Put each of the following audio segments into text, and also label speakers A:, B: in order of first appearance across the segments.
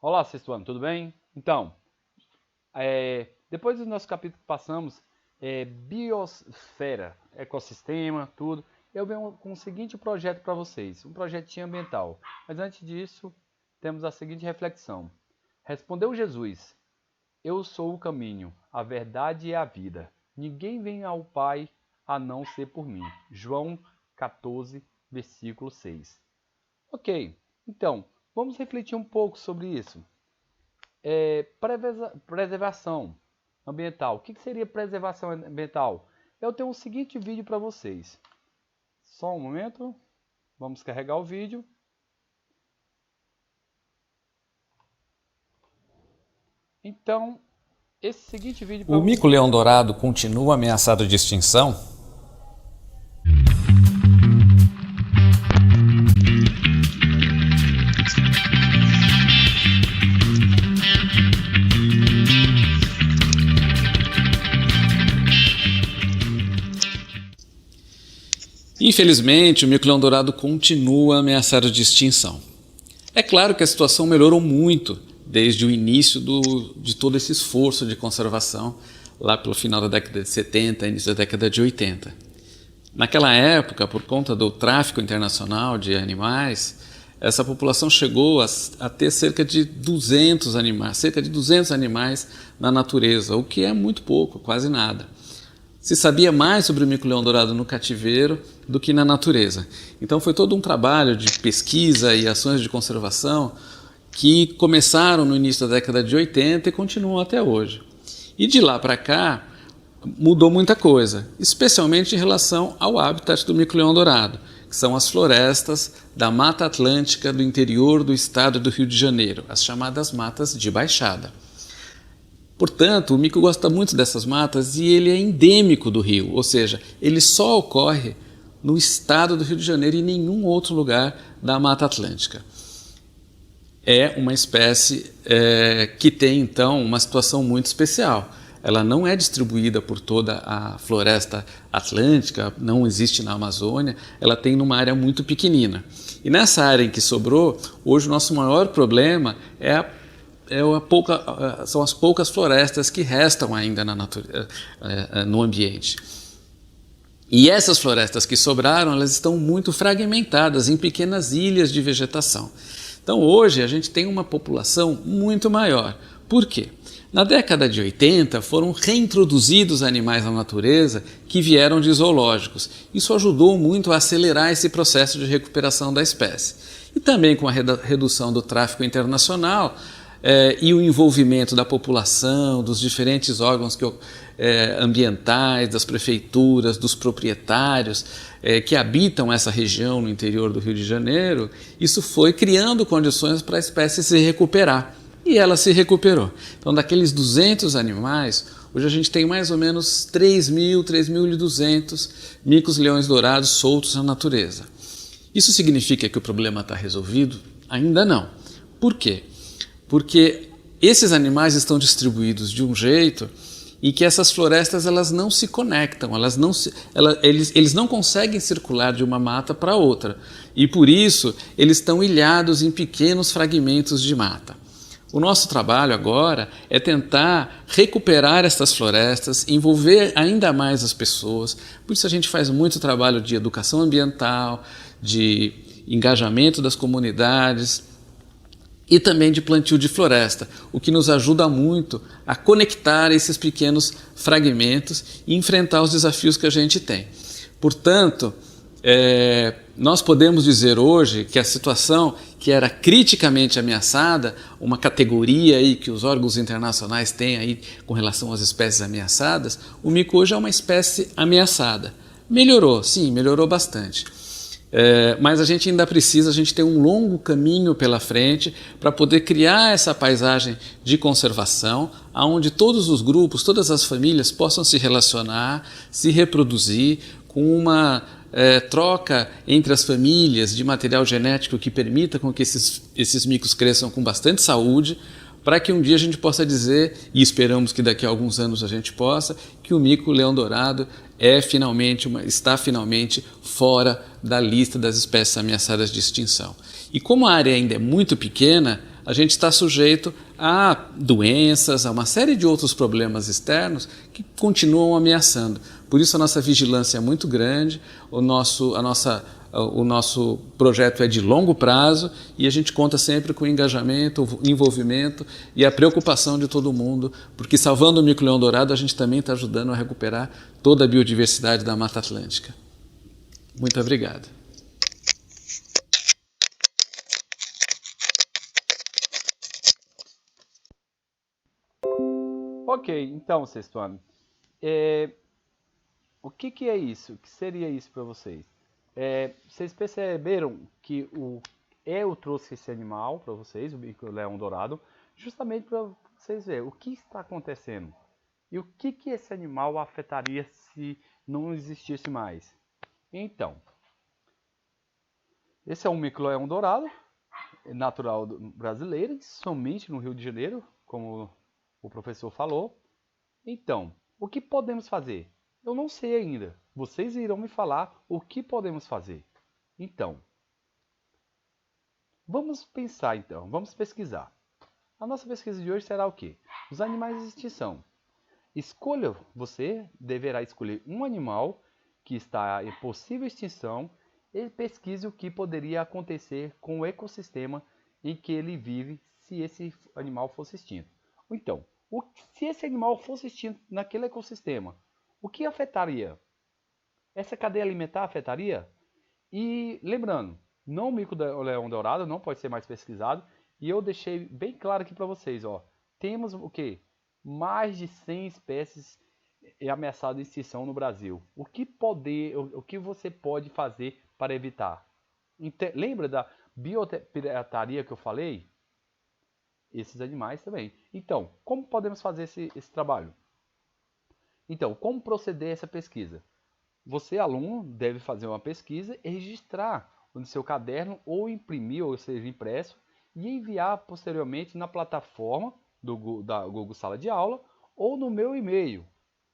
A: Olá, sexto ano, tudo bem? Então, depois do nosso capítulo que passamos, biosfera, ecossistema, tudo, eu venho com o seguinte projeto para vocês, um projetinho ambiental. Mas antes disso, temos a seguinte reflexão. Respondeu Jesus, eu sou o caminho, a verdade e a vida. Ninguém vem ao Pai a não ser por mim. João 14, versículo 6. Ok, então, vamos refletir um pouco sobre isso. Preservação ambiental. O que seria preservação ambiental? Eu tenho o seguinte vídeo para vocês. Só um momento. Vamos carregar o vídeo. Então, esse seguinte vídeo...
B: O mico-leão-dourado continua ameaçado de extinção? Infelizmente, o mico-leão-dourado continua ameaçado de extinção. É claro que a situação melhorou muito desde o início de todo esse esforço de conservação, lá pelo final da década de 70, início da década de 80. Naquela época, por conta do tráfico internacional de animais, essa população chegou a ter cerca de 200 animais na natureza, o que é muito pouco, quase nada. Se sabia mais sobre o mico-leão-dourado no cativeiro do que na natureza. Então foi todo um trabalho de pesquisa e ações de conservação que começaram no início da década de 80 e continuam até hoje. E de lá para cá mudou muita coisa, especialmente em relação ao habitat do mico-leão-dourado, que são as florestas da Mata Atlântica do interior do estado do Rio de Janeiro, as chamadas matas de baixada. Portanto, o mico gosta muito dessas matas e ele é endêmico do rio, ou seja, ele só ocorre no estado do Rio de Janeiro e em nenhum outro lugar da Mata Atlântica. É uma espécie que tem, então, uma situação muito especial. Ela não é distribuída por toda a floresta atlântica, não existe na Amazônia, ela tem numa área muito pequenina. E nessa área em que sobrou, hoje o nosso maior problema são as poucas florestas que restam ainda no ambiente. E essas florestas que sobraram, elas estão muito fragmentadas em pequenas ilhas de vegetação. Então hoje a gente tem uma população muito maior. Por quê? Na década de 80 foram reintroduzidos animais na natureza que vieram de zoológicos. Isso ajudou muito a acelerar esse processo de recuperação da espécie. E também com a redução do tráfico internacional, e o envolvimento da população, dos diferentes órgãos ambientais, das prefeituras, dos proprietários que habitam essa região no interior do Rio de Janeiro, isso foi criando condições para a espécie se recuperar. E ela se recuperou. Então, daqueles 200 animais, hoje a gente tem mais ou menos 3.200 micos-leões-dourados soltos na natureza. Isso significa que o problema está resolvido? Ainda não. Por quê? Porque esses animais estão distribuídos de um jeito e que essas florestas elas não se conectam, eles não conseguem circular de uma mata para outra e por isso eles estão ilhados em pequenos fragmentos de mata. O nosso trabalho agora é tentar recuperar essas florestas, envolver ainda mais as pessoas, por isso a gente faz muito trabalho de educação ambiental, de engajamento das comunidades, e também de plantio de floresta, o que nos ajuda muito a conectar esses pequenos fragmentos e enfrentar os desafios que a gente tem. Portanto, nós podemos dizer hoje que a situação que era criticamente ameaçada, uma categoria aí que os órgãos internacionais têm aí com relação às espécies ameaçadas, o mico hoje é uma espécie ameaçada. Melhorou, sim, melhorou bastante. Mas a gente tem um longo caminho pela frente para poder criar essa paisagem de conservação, onde todos os grupos, todas as famílias possam se relacionar, se reproduzir com uma troca entre as famílias de material genético que permita com que esses micos cresçam com bastante saúde, para que um dia a gente possa dizer, e esperamos que daqui a alguns anos a gente possa, que o mico-leão-dourado está finalmente fora da lista das espécies ameaçadas de extinção. E como a área ainda é muito pequena, a gente está sujeito a doenças, a uma série de outros problemas externos que continuam ameaçando. Por isso a nossa vigilância é muito grande, o nosso projeto é de longo prazo e a gente conta sempre com o engajamento, o envolvimento e a preocupação de todo mundo, porque salvando o mico-leão dourado a gente também está ajudando a recuperar toda a biodiversidade da Mata Atlântica. Muito obrigado.
A: Ok, então, sexto ano, o que é isso? O que seria isso para vocês? Vocês perceberam que eu trouxe esse animal para vocês, o mico-leão dourado, justamente para vocês verem o que está acontecendo e o que esse animal afetaria se não existisse mais. Então, esse é um mico-leão dourado, natural brasileiro, somente no Rio de Janeiro, como o professor falou. Então, o que podemos fazer? Eu não sei ainda. Vocês irão me falar o que podemos fazer. Então, vamos pensar então, vamos pesquisar. A nossa pesquisa de hoje será o quê? Os animais de extinção. Você deverá escolher um animal que está em possível extinção e pesquise o que poderia acontecer com o ecossistema em que ele vive se esse animal fosse extinto. Então, se esse animal fosse extinto naquele ecossistema, o que afetaria? Essa cadeia alimentar afetaria? E lembrando, não o mico-leão dourado não pode ser mais pesquisado. E eu deixei bem claro aqui para vocês, ó. Temos o quê? Mais de 100 espécies ameaçadas de extinção no Brasil. O que você pode fazer para evitar? Lembra da biopirataria que eu falei? Esses animais também. Então, como podemos fazer esse trabalho? Então, como proceder essa pesquisa? Você, aluno, deve fazer uma pesquisa e registrar no seu caderno ou imprimir, ou seja, impresso, e enviar posteriormente na plataforma da Google Sala de Aula ou no meu e-mail,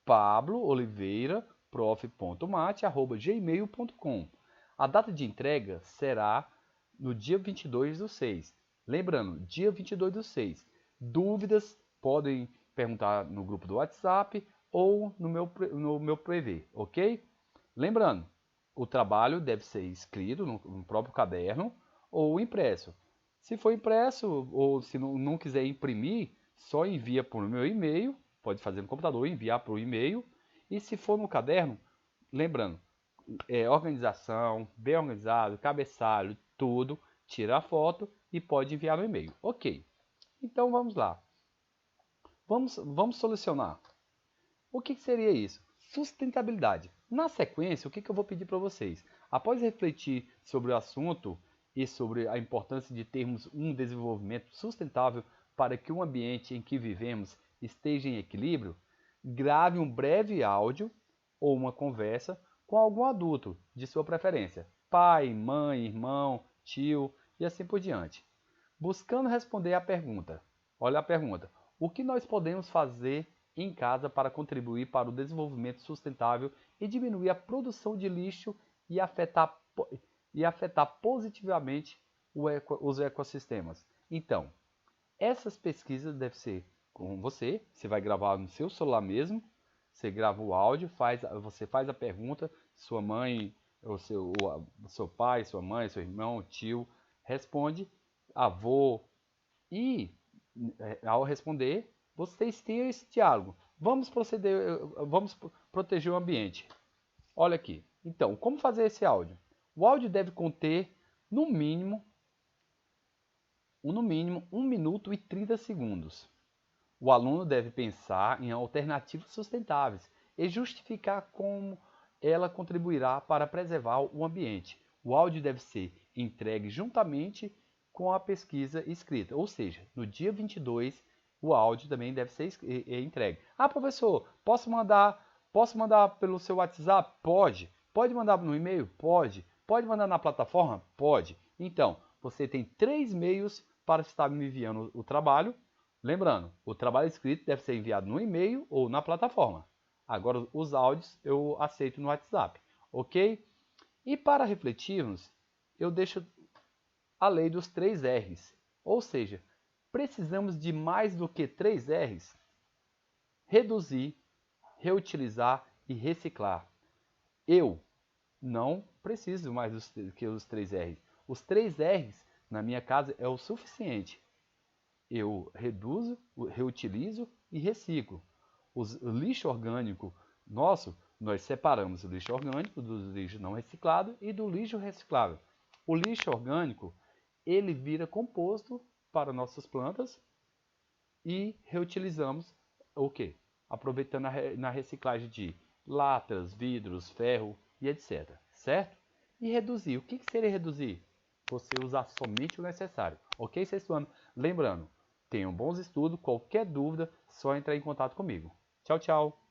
A: pablooliveira.prof.mate@gmail.com. A data de entrega será no dia 22/6. Lembrando, dia 22/6. Dúvidas podem perguntar no grupo do WhatsApp ou no meu PV, ok? Lembrando, o trabalho deve ser escrito no próprio caderno ou impresso. Se for impresso ou se não quiser imprimir, só envia por meu e-mail, pode fazer no computador, enviar para o e-mail. E se for no caderno, lembrando, organização, bem organizado, cabeçalho, tudo, tira a foto e pode enviar no e-mail. Ok, então vamos lá. Vamos solucionar. O que seria isso? Sustentabilidade. Na sequência, o que eu vou pedir para vocês? Após refletir sobre o assunto e sobre a importância de termos um desenvolvimento sustentável para que o ambiente em que vivemos esteja em equilíbrio, grave um breve áudio ou uma conversa com algum adulto de sua preferência, pai, mãe, irmão, tio e assim por diante, buscando responder à pergunta. Olha a pergunta: o que nós podemos fazer em casa para contribuir para o desenvolvimento sustentável e diminuir a produção de lixo e afetar positivamente os ecossistemas? Então, essas pesquisas devem ser com você vai gravar no seu celular mesmo, você grava o áudio, você faz a pergunta, sua mãe, o seu pai, sua mãe, seu irmão, tio, responde, avô, e ao responder, vocês têm esse diálogo. Vamos proteger o ambiente. Olha aqui. Então, como fazer esse áudio? O áudio deve conter, no mínimo 1 minuto e 30 segundos. O aluno deve pensar em alternativas sustentáveis e justificar como ela contribuirá para preservar o ambiente. O áudio deve ser entregue juntamente com a pesquisa escrita, ou seja, no dia 22 o áudio também deve ser entregue. Ah, professor, posso mandar pelo seu WhatsApp? Pode. Pode mandar no e-mail? Pode. Pode mandar na plataforma? Pode. Então, você tem 3 meios para estar me enviando o trabalho. Lembrando, o trabalho escrito deve ser enviado no e-mail ou na plataforma. Agora, os áudios eu aceito no WhatsApp, ok? E para refletirmos, eu deixo a lei dos 3 R's, ou seja, Precisamos de mais do que 3 R's? Reduzir, reutilizar e reciclar. Eu não preciso mais do que os 3 R's. Os 3 R's na minha casa é o suficiente. Eu reduzo, reutilizo e reciclo. O lixo orgânico nosso, nós separamos o lixo orgânico do lixo não reciclado e do lixo reciclável. O lixo orgânico, ele vira composto para nossas plantas e reutilizamos o quê? Aproveitando na reciclagem de latas, vidros, ferro e etc. Certo? E reduzir. O que seria reduzir? Você usar somente o necessário. Ok, sexto ano? Lembrando, tenham bons estudos. Qualquer dúvida, só entrar em contato comigo. Tchau, tchau.